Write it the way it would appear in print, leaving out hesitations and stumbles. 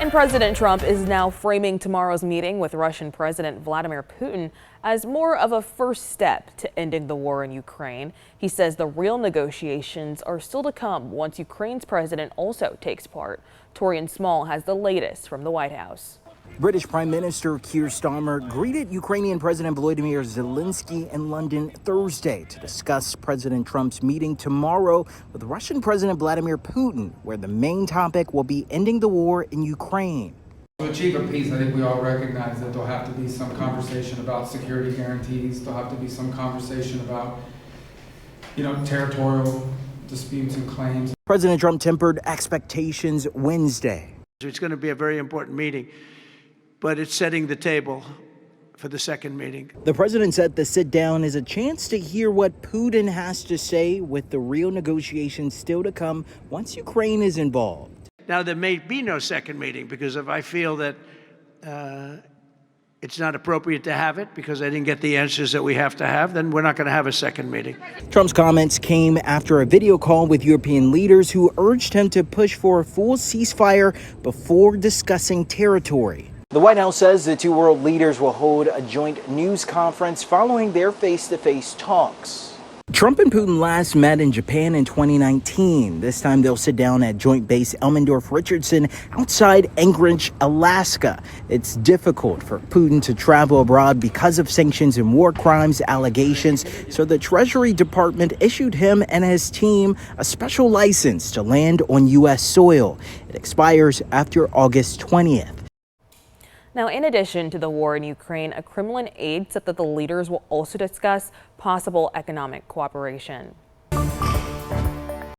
And President Trump is now framing tomorrow's meeting with Russian President Vladimir Putin as more of a first step to ending the war in Ukraine. He says the real negotiations are still to come once Ukraine's president also takes part. Torian Small has the latest from the White House. British Prime Minister Keir Starmer greeted Ukrainian President Volodymyr Zelenskyy in London Thursday to discuss President Trump's meeting tomorrow with Russian President Vladimir Putin, where the main topic will be ending the war in Ukraine. To achieve a peace, I think we all recognize that there'll have to be some conversation about security guarantees. There'll have to be some conversation about, territorial disputes and claims. President Trump tempered expectations Wednesday. It's going to be a very important meeting, but it's setting the table for the second meeting. The president said the sit-down is a chance to hear what Putin has to say, with the real negotiations still to come once Ukraine is involved. Now, there may be no second meeting, because if I feel that it's not appropriate to have it because I didn't get the answers that we have to have, then we're not going to have a second meeting. Trump's comments came after a video call with European leaders who urged him to push for a full ceasefire before discussing territory. The White House says the two world leaders will hold a joint news conference following their face-to-face talks. Trump and Putin last met in Japan in 2019. This time they'll sit down at Joint Base Elmendorf-Richardson outside Anchorage, Alaska. It's difficult for Putin to travel abroad because of sanctions and war crimes allegations, so the Treasury Department issued him and his team a special license to land on U.S. soil. It expires after August 20th. Now, in addition to the war in Ukraine, a Kremlin aide said that the leaders will also discuss possible economic cooperation.